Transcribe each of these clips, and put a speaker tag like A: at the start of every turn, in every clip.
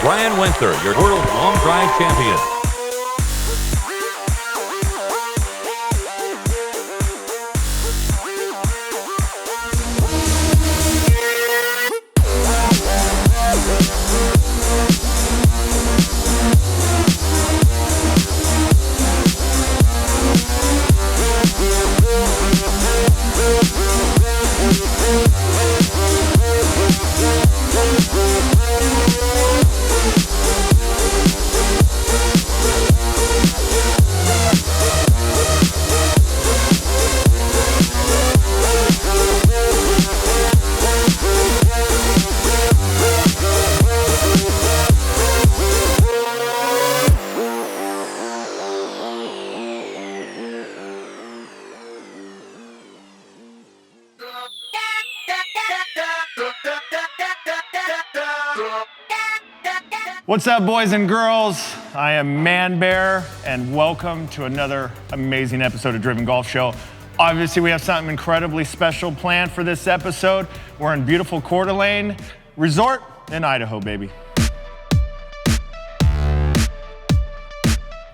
A: Brian Winther, your world long drive champion.
B: What's up, boys and girls? I am Man Bear, and welcome to another amazing episode of Driven Golf Show. Obviously, we have something incredibly special planned for this episode. We're in beautiful Coeur d'Alene Resort in Idaho, baby.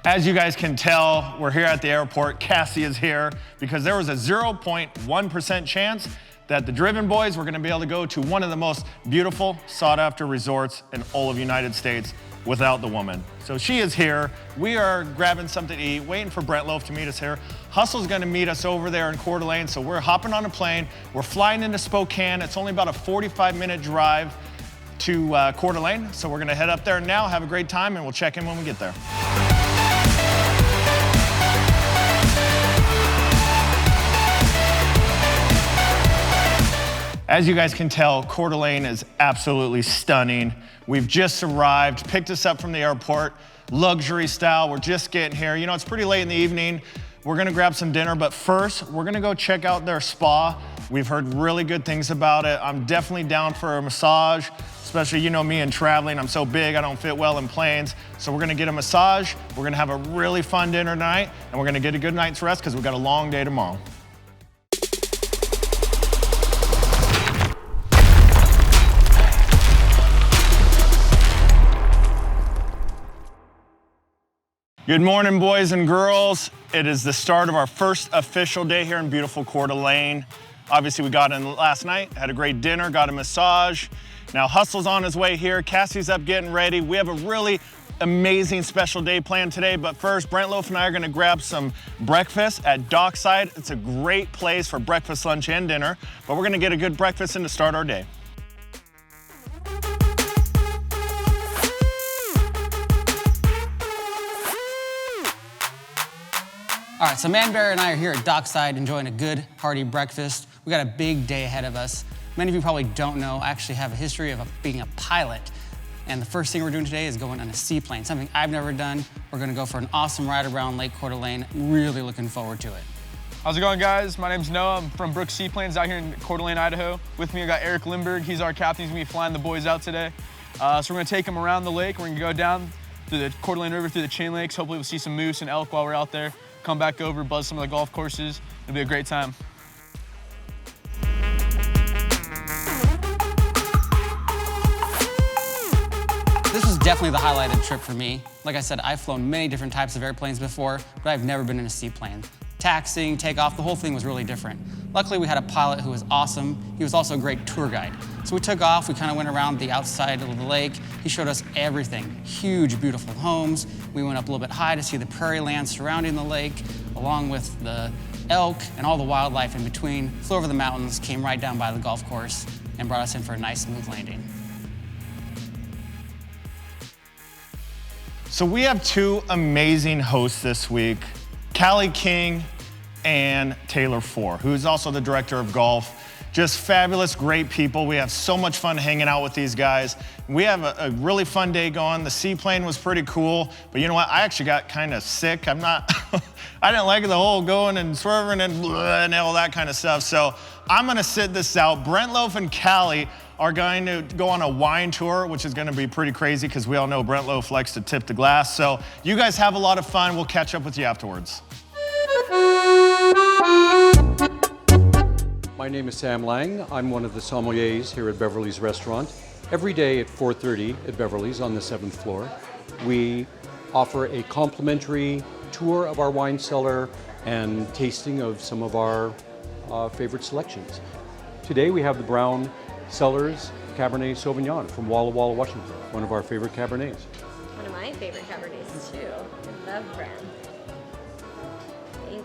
B: As you guys can tell, we're here at the airport. Cassie is here because there was a 0.1% chance that the Driven boys were gonna be able to go to one of the most beautiful, sought-after resorts in all of the United States without the woman. So she is here. We are grabbing something to eat, waiting for Brent Loaf to meet us here. Hustle's gonna meet us over there in Coeur d'Alene, so we're hopping on a plane. We're flying into Spokane. It's only about a 45-minute drive to Coeur d'Alene, so we're gonna head up there now, have a great time, and we'll check in when we get there. As you guys can tell, Coeur d'Alene is absolutely stunning. We've just arrived, picked us up from the airport, luxury style. We're just getting here. You know, it's pretty late in the evening. We're gonna grab some dinner, but first, we're gonna go check out their spa. We've heard really good things about it. I'm definitely down for a massage, especially, you know me and traveling. I'm so big, I don't fit well in planes. So we're gonna get a massage, we're gonna have a really fun dinner tonight, and we're gonna get a good night's rest because we've got a long day tomorrow. Good morning, boys and girls. It is the start of our first official day here in beautiful Coeur d'Alene. Obviously, we got in last night, had a great dinner, got a massage. Now, Hustle's on his way here. Cassie's up getting ready. We have a really amazing special day planned today, but first, Brent Loaf and I are gonna grab some breakfast at Dockside. It's a great place for breakfast, lunch, and dinner, but we're gonna get a good breakfast in to start our day.
C: All right, so Man Bear and I are here at Dockside enjoying a good, hearty breakfast. We got a big day ahead of us. Many of you probably don't know, I actually have a history of being a pilot. And the first thing we're doing today is going on a seaplane, something I've never done. We're gonna go for an awesome ride around Lake Coeur d'Alene. Really looking forward to it.
D: How's it going, guys? My name's Noah. I'm from Brooks Seaplanes out here in Coeur d'Alene, Idaho. With me, I got Eric Lindbergh. He's our captain. He's gonna be flying the boys out today. So we're gonna take them around the lake. We're gonna go down through the Coeur d'Alene River, through the chain lakes. Hopefully we'll see some moose and elk while we're out there. Come back over, buzz some of the golf courses. It'll be a great time.
C: This was definitely the highlight of the trip for me. Like I said, I've flown many different types of airplanes before, but I've never been in a seaplane. Taxiing, takeoff, the whole thing was really different. Luckily, we had a pilot who was awesome. He was also a great tour guide. So we took off, we kind of went around the outside of the lake. He showed us everything. Huge, beautiful homes. We went up a little bit high to see the prairie land surrounding the lake, along with the elk and all the wildlife in between. Flew over the mountains, came right down by the golf course, and brought us in for a nice, smooth landing.
B: So we have two amazing hosts this week, Callie King and Taylor Four, who's also the director of golf. Just fabulous, great people. We have so much fun hanging out with these guys. We have a really fun day going. The seaplane was pretty cool, but you know what? I actually got kind of sick. I didn't like the whole going and swerving and all that kind of stuff. So I'm gonna sit this out. Brent Loaf and Callie are going to go on a wine tour, which is gonna be pretty crazy because we all know Brent Loaf likes to tip the glass. So you guys have a lot of fun. We'll catch up with you afterwards.
E: My name is Sam Lang. I'm one of the sommeliers here at Beverly's restaurant. Every day at 4:30 at Beverly's on the 7th floor, we offer a complimentary tour of our wine cellar and tasting of some of our favorite selections. Today we have the Brown Cellars Cabernet Sauvignon from Walla Walla, Washington, one of our favorite Cabernets.
F: One of my favorite Cabernets too. I love Brown. Thank you.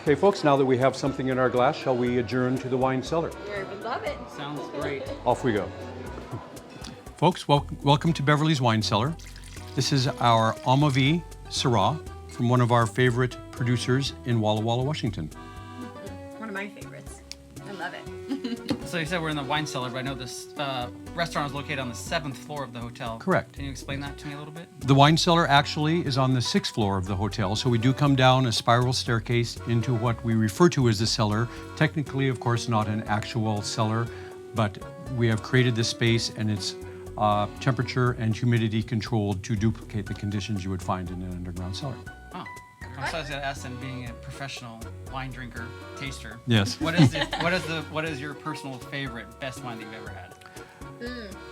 E: Okay folks, now that we have something in our glass, shall we adjourn to the wine cellar?
F: I would love it.
C: Sounds great.
E: Off we go. Folks, welcome to Beverly's Wine Cellar. This is our Amavie Syrah from one of our favorite producers in Walla Walla, Washington.
F: One of my favorites. I love it.
C: So you said we're in the wine cellar, but I know this restaurant is located on the 7th floor of the hotel.
E: Correct.
C: Can you explain that to me a little bit?
E: The wine cellar actually is on the 6th floor of the hotel, so we do come down a spiral staircase into what we refer to as the cellar. Technically, of course, not an actual cellar, but we have created this space and it's temperature and humidity controlled to duplicate the conditions you would find in an underground cellar.
C: Oh. I'm so I was going to ask them, being a professional wine drinker, taster.
E: Yes.
C: What is your personal favorite, best wine that you've ever had?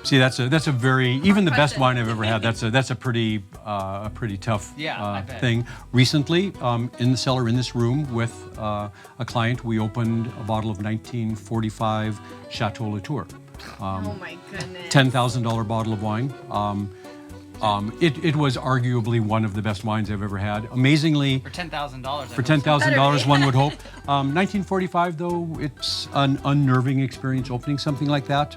E: See, that's a very, even the best wine I've ever had, that's a pretty tough
C: I bet.
E: thing. Recently, in the cellar in this room with a client, we opened a bottle of 1945 Chateau Latour.
F: Oh my goodness.
E: $10,000 bottle of wine. It was arguably one of the best wines I've ever had. Amazingly,
C: For $10,000.
E: for $10,000, one would hope. 1945, though, it's an unnerving experience opening something like that.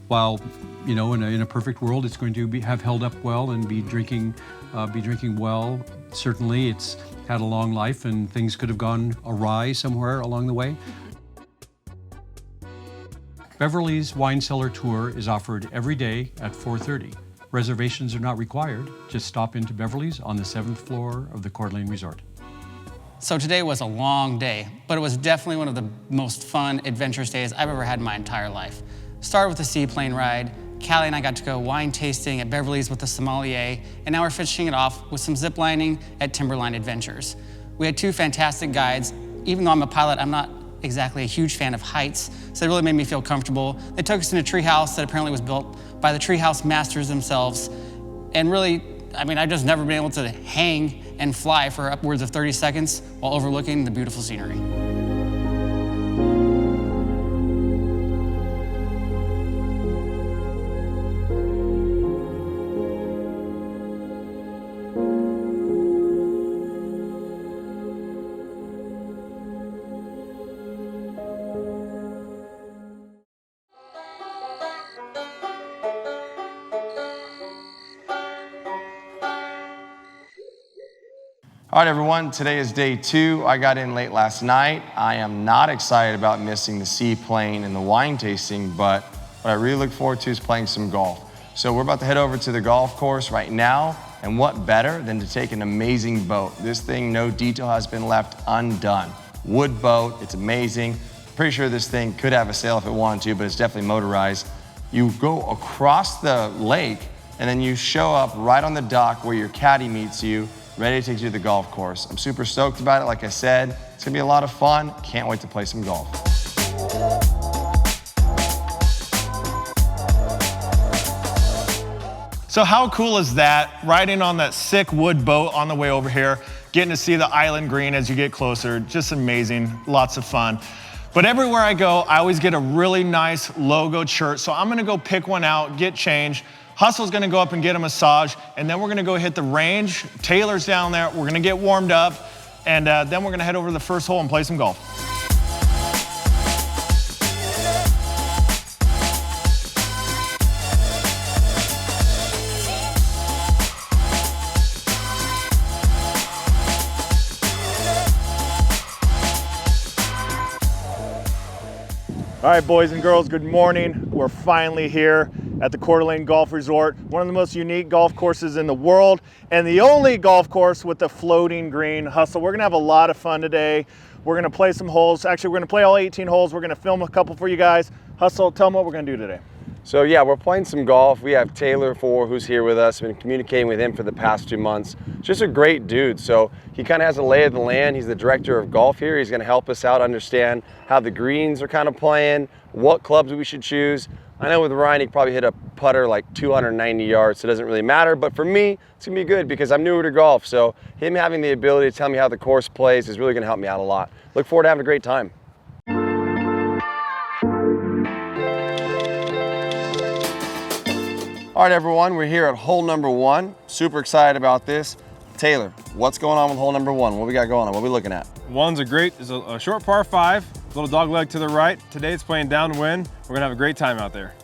E: While, you know, in a perfect world, it's going to have held up well and be drinking well. Certainly, it's had a long life, and things could have gone awry somewhere along the way. Beverly's Wine Cellar Tour is offered every day at 4:30. Reservations are not required. Just stop into Beverly's on the 7th floor of the Coeur d'Alene Resort.
C: So today was a long day, but it was definitely one of the most fun, adventurous days I've ever had in my entire life. Started with a seaplane ride. Callie and I got to go wine tasting at Beverly's with the sommelier, and now we're finishing it off with some zip lining at Timberline Adventures. We had two fantastic guides. Even though I'm a pilot, I'm not exactly a huge fan of heights, so it really made me feel comfortable. They took us in a treehouse that apparently was built by the treehouse masters themselves, and really, I mean, I've just never been able to hang and fly for upwards of 30 seconds while overlooking the beautiful scenery.
B: All right, everyone, today is day 2. I got in late last night. I am not excited about missing the seaplane and the wine tasting, but what I really look forward to is playing some golf. So we're about to head over to the golf course right now, and what better than to take an amazing boat. This thing, no detail has been left undone. Wood boat, it's amazing. Pretty sure this thing could have a sail if it wanted to, but it's definitely motorized. You go across the lake, and then you show up right on the dock where your caddy meets you, ready to take you to the golf course. I'm super stoked about it. Like I said, it's gonna be a lot of fun. Can't wait to play some golf. So how cool is that? Riding on that sick wood boat on the way over here, getting to see the island green as you get closer, just amazing, lots of fun. But everywhere I go, I always get a really nice logoed shirt. So I'm gonna go pick one out, get changed. Hustle's gonna go up and get a massage, and then we're gonna go hit the range. Taylor's down there, we're gonna get warmed up, and then we're gonna head over to the first hole and play some golf. All right, boys and girls, good morning. We're finally here at the Coeur d'Alene Golf Resort, one of the most unique golf courses in the world, and the only golf course with a floating green. Hustle, we're gonna have a lot of fun today. We're gonna play some holes. Actually, we're gonna play all 18 holes. We're gonna film a couple for you guys. Hustle, tell them what we're gonna do today.
G: So yeah, we're playing some golf. We have Taylor 4 who's here with us. Been communicating with him for the past 2 months. Just a great dude. So he kind of has a lay of the land. He's the director of golf here. He's going to help us out understand how the greens are kind of playing, what clubs we should choose. I know with Ryan, he probably hit a putter like 290 yards, so it doesn't really matter. But for me, it's going to be good because I'm newer to golf. So him having the ability to tell me how the course plays is really going to help me out a lot. Look forward to having a great time. All right, everyone, we're here at hole number 1. Super excited about this. Taylor, what's going on with hole number 1? What we got going on? What are we looking at?
H: One's it's a short par 5, little dog leg to the right. Today it's playing downwind. We're gonna have a great time out there.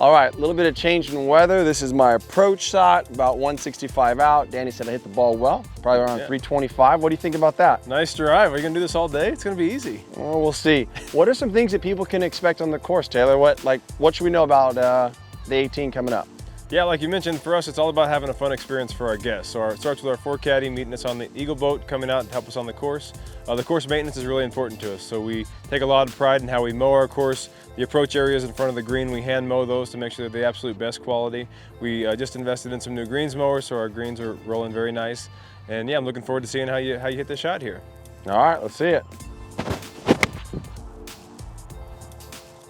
G: All right, a little bit of change in weather. This is my approach shot, about 165 out. Danny said I hit the ball well, probably around 325. What do you think about that?
H: Nice drive. Are you gonna do this all day? It's gonna be easy.
G: Well, we'll see. What are some things that people can expect on the course, Taylor? What should we know about the 18 coming up?
H: Yeah, like you mentioned, for us, it's all about having a fun experience for our guests. So it starts with our 4 caddy meeting us on the Eagle boat, coming out and help us on the course. The course maintenance is really important to us. So we take a lot of pride in how we mow our course. The approach areas in front of the green, we hand mow those to make sure they're the absolute best quality. We just invested in some new greens mowers, so our greens are rolling very nice. And yeah, I'm looking forward to seeing how you hit this shot here.
G: All right, let's see it.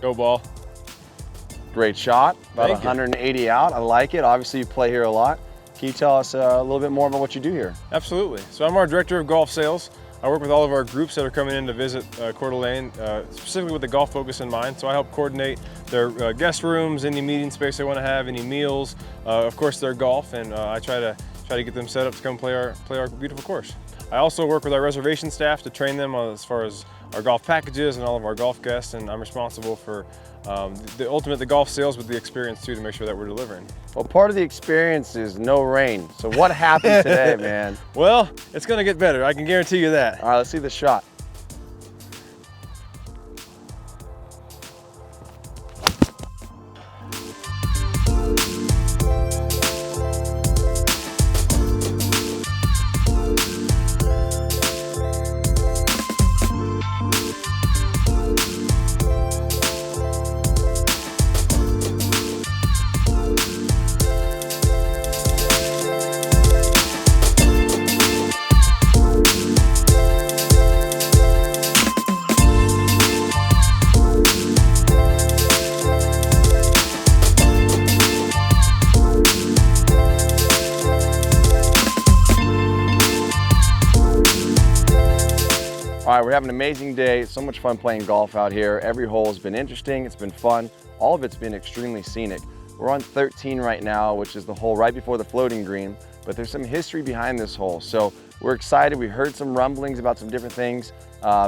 H: Go ball.
G: Great shot, about
H: Thank you.
G: 180 out. I like it. Obviously, you play here a lot. Can you tell us a little bit more about what you do here?
H: Absolutely. So I'm our director of golf sales. I work with all of our groups that are coming in to visit Coeur d'Alene, specifically with the golf focus in mind. So I help coordinate their guest rooms, any meeting space they want to have, any meals, of course their golf, and I try to get them set up to come play our beautiful course. I also work with our reservation staff to train them as far as our golf packages and all of our golf guests, and I'm responsible for the golf sales with the experience too, to make sure that we're delivering.
G: Well, part of the experience is no rain. So what happened today, man?
H: Well, it's gonna get better, I can guarantee you that.
G: All right, let's see the shot. All right, we're having an amazing day. So much fun playing golf out here. Every hole has been interesting, it's been fun. All of it's been extremely scenic. We're on 13 right now, which is the hole right before the floating green, but there's some history behind this hole. So we're excited. We heard some rumblings about some different things.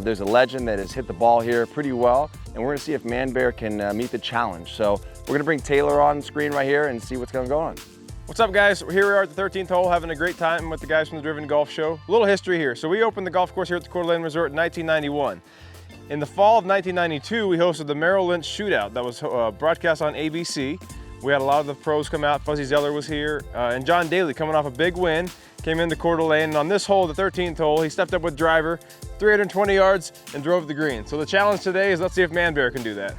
G: There's a legend that has hit the ball here pretty well, and we're gonna see if Man Bear can meet the challenge. So we're gonna bring Taylor on screen right here and see what's gonna go on.
H: What's up, guys? Here we are at the 13th hole, having a great time with the guys from the Driven Golf Show. A little history here. So we opened the golf course here at the Coeur d'Alene Resort in 1991. In the fall of 1992, we hosted the Merrill Lynch Shootout that was broadcast on ABC. We had a lot of the pros come out. Fuzzy Zeller was here, and John Daly, coming off a big win, came into Coeur d'Alene. And on this hole, the 13th hole, he stepped up with driver, 320 yards, and drove the green. So the challenge today is, let's see if Man Bear can do that.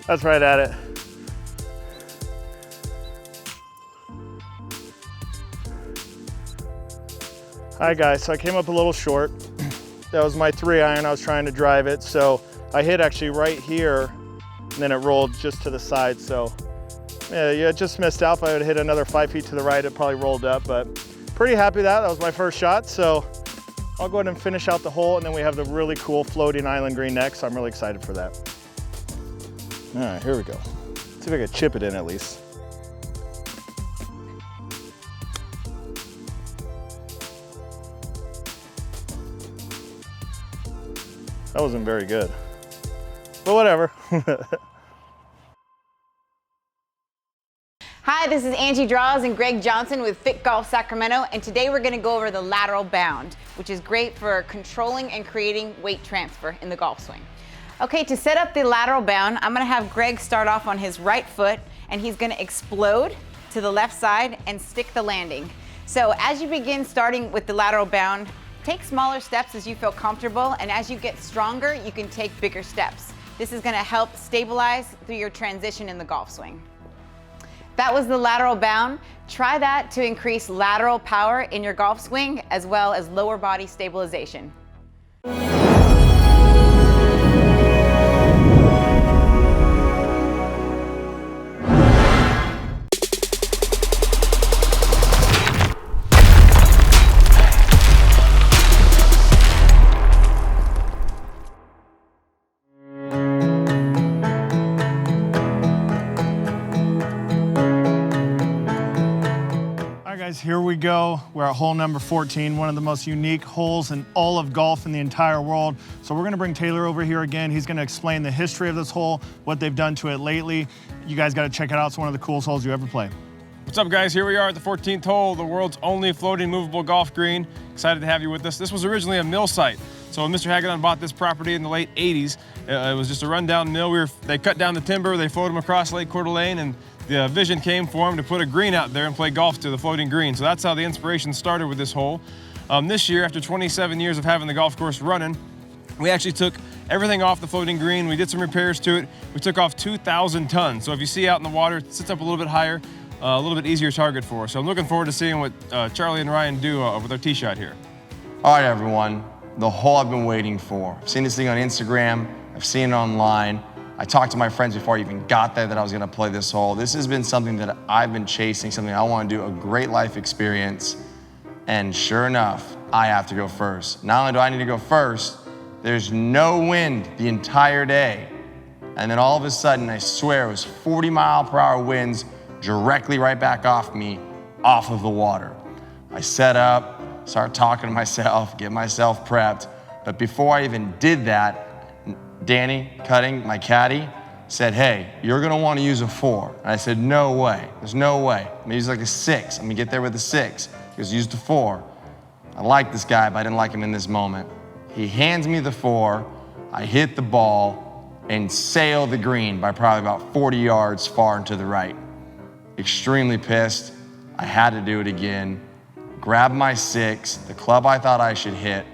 B: That's right at it. Hi guys, so I came up a little short. That was my 3-iron, I was trying to drive it. So I hit actually right here, and then it rolled just to the side. So yeah, it just missed out. If I would hit another 5 feet to the right, it probably rolled up, but pretty happy that was my first shot. So I'll go ahead and finish out the hole, and then we have the really cool floating island green next. So I'm really excited for that. All right, here we go. See if I can chip it in at least. That wasn't very good, but whatever.
I: Hi, this is Angie Draws and Greg Johnson with Fit Golf Sacramento, and today we're going to go over the lateral bound, which is great for controlling and creating weight transfer in the golf swing. Okay, to set up the lateral bound, I'm going to have Greg start off on his right foot, and he's going to explode to the left side and stick the landing. So as you begin starting with the lateral bound, take smaller steps as you feel comfortable, and as you get stronger, you can take bigger steps. This is going to help stabilize through your transition in the golf swing. That was the lateral bound. Try that to increase lateral power in your golf swing as well as lower body stabilization.
B: Here we go. We're at hole number 14, one of the most unique holes in all of golf in the entire world. So we're gonna bring Taylor over here again. He's gonna explain the history of this hole, what they've done to it lately. You guys gotta check it out. It's one of the coolest holes you ever play.
H: What's up, guys? Here we are at the 14th hole, the world's only floating movable golf green. Excited to have you with us. This was originally a mill site. So when Mr. Hagedorn bought this property in the late 80s, it was just a rundown mill. They cut down the timber, they floated them across Lake Coeur d'Alene, and the vision came for him to put a green out there and play golf to the floating green. So that's how the inspiration started with this hole. This year, after 27 years of having the golf course running, we actually took everything off the floating green. We did some repairs to it. We took off 2,000 tons. So if you see out in the water, it sits up a little bit higher, a little bit easier target for us. So I'm looking forward to seeing what Charlie and Ryan do with our tee shot here.
G: All right, everyone, the hole I've been waiting for. I've seen this thing on Instagram, I've seen it online. I talked to my friends before I even got there that I was gonna play this hole. This has been something that I've been chasing, something I wanna do, a great life experience. And sure enough, I have to go first. Not only do I need to go first, there's no wind the entire day. And then all of a sudden, I swear it was 40-mile-per-hour winds directly right back off me, off of the water. I set up, start talking to myself, get myself prepped. But before I even did that, Danny Cutting, my caddy, said, hey, you're gonna wanna use a 4. And I said, no way, there's no way. I'm gonna use like a 6, I'm gonna get there with a 6. He goes, use the 4. I like this guy, but I didn't like him in this moment. He hands me the 4, I hit the ball and sail the green by probably about 40 yards far and to the right. Extremely pissed, I had to do it again. Grabbed my 6, the club I thought I should hit,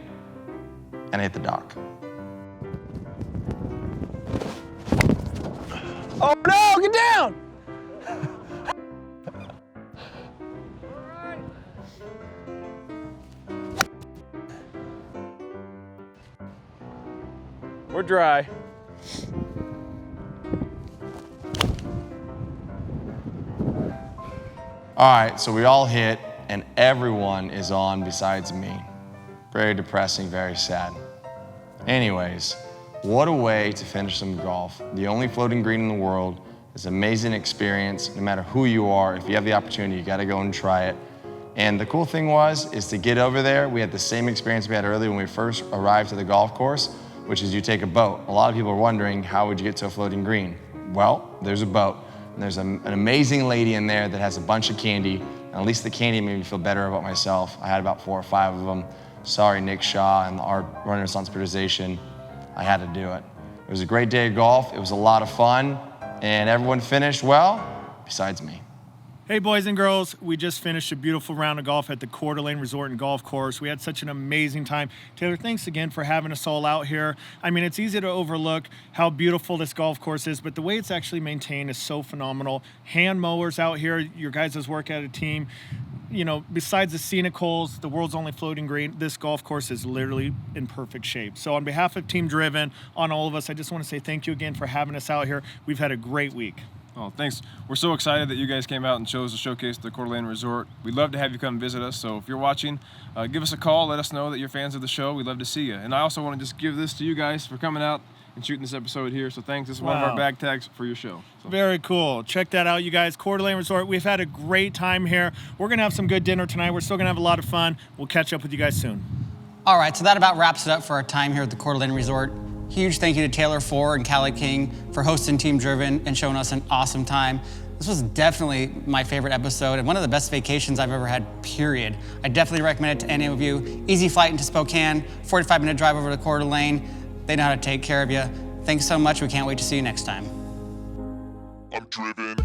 G: and I hit the dock.
D: Oh no, get down! We're dry.
G: All right, so we all hit, and everyone is on besides me. Very depressing, very sad. Anyways, what a way to finish some golf. The only floating green in the world. It's an amazing experience. No matter who you are, if you have the opportunity, you gotta go and try it. And the cool thing is to get over there, we had the same experience we had earlier when we first arrived to the golf course, which is you take a boat. A lot of people are wondering, how would you get to a floating green? Well, there's a boat, and there's an amazing lady in there that has a bunch of candy, and at least the candy made me feel better about myself. I had about 4 or 5 of them. Sorry, Nick Shaw and our Renaissance Periodization. I had to do it. It was a great day of golf. It was a lot of fun, and everyone finished well, besides me.
B: Hey boys and girls, we just finished a beautiful round of golf at the Coeur d'Alene Resort and Golf Course. We had such an amazing time. Taylor, thanks again for having us all out here. I mean, it's easy to overlook how beautiful this golf course is, but the way it's actually maintained is so phenomenal. Hand mowers out here, your guys' work at a team. You know, besides the scenic holes, the world's only floating green, this golf course is literally in perfect shape. So on behalf of Team Driven, on all of us, I just want to say thank you again for having us out here. We've had a great week.
H: Oh, thanks. We're so excited that you guys came out and chose to showcase the Coeur d'Alene Resort. We'd love to have you come visit us. So if you're watching, give us a call. Let us know that you're fans of the show. We'd love to see you. And I also want to just give this to you guys for coming out and shooting this episode here. So thanks. This is one of our bag tags for your show. So.
B: Very cool. Check that out, you guys. Coeur d'Alene Resort. We've had a great time here. We're going to have some good dinner tonight. We're still going to have a lot of fun. We'll catch up with you guys soon.
C: All right, so that about wraps it up for our time here at the Coeur d'Alene Resort. Huge thank you to Taylor Four and Callie King for hosting Team Driven and showing us an awesome time. This was definitely my favorite episode and one of the best vacations I've ever had, period. I definitely recommend it to any of you. Easy flight into Spokane, 45-minute drive over to Coeur d'Alene. They know how to take care of you. Thanks so much. We can't wait to see you next time.
J: I'm driven.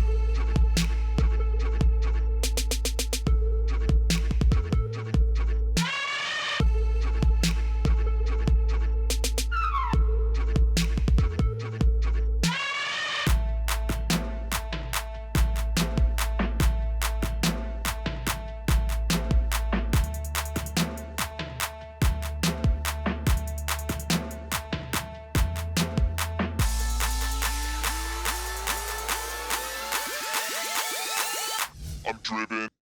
J: I'm driven.